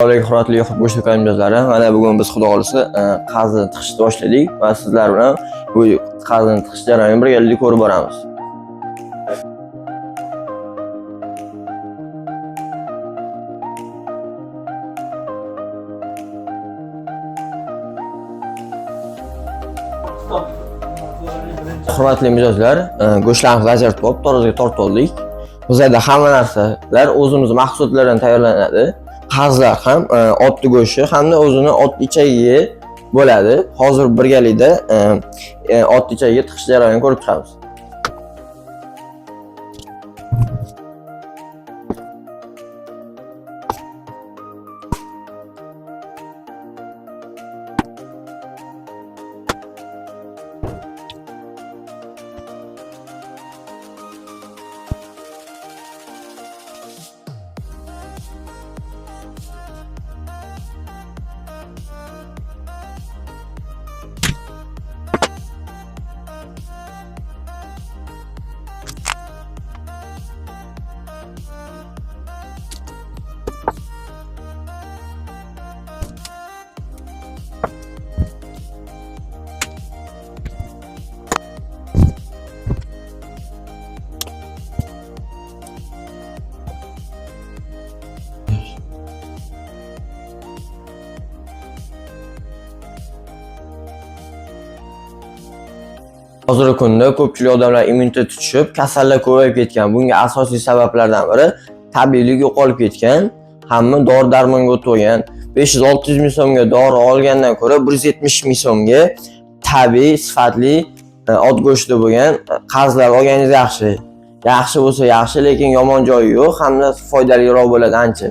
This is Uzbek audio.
Hurmatli yoxud go'sht qarindoshlar, mana bugun biz xudo xolisa qazni tiqishni boshladik va sizlar bilan bu qazni tiqish jarayonini birgalikda ko'rib boramiz. Hurmatli mijozlar, go'shtlarimizni ajratib olib, taroziga tortib oldik. Bizda hamma narsalar o'zimiz mahsulotlardan tayyorlanadi. Qazlar ham otni go'shti hamda o'zini ot ichagiga bo'ladi. Hozir birgalikda ot ichagiga tiqish jarayonini ko'rib chiqamiz. Hozirgi kunda ko'pchilik odamlar immunitet tushib, kasallar ko'payib ketgan. Bunga asosiy sabablardan biri tabiiylik yo'qolib ketgan, hamma dori-darmonga o'tib olgan. 500-600 ming so'mga dori olgandan ko'ra 170 ming so'mga tabiiy, sifatli ot go'shti bo'lgan qazlar olganingiz yaxshi. Yaxshi bo'lsa yaxshi, lekin yomon joyi yo'q, hamda foydaliroq bo'ladi ancha.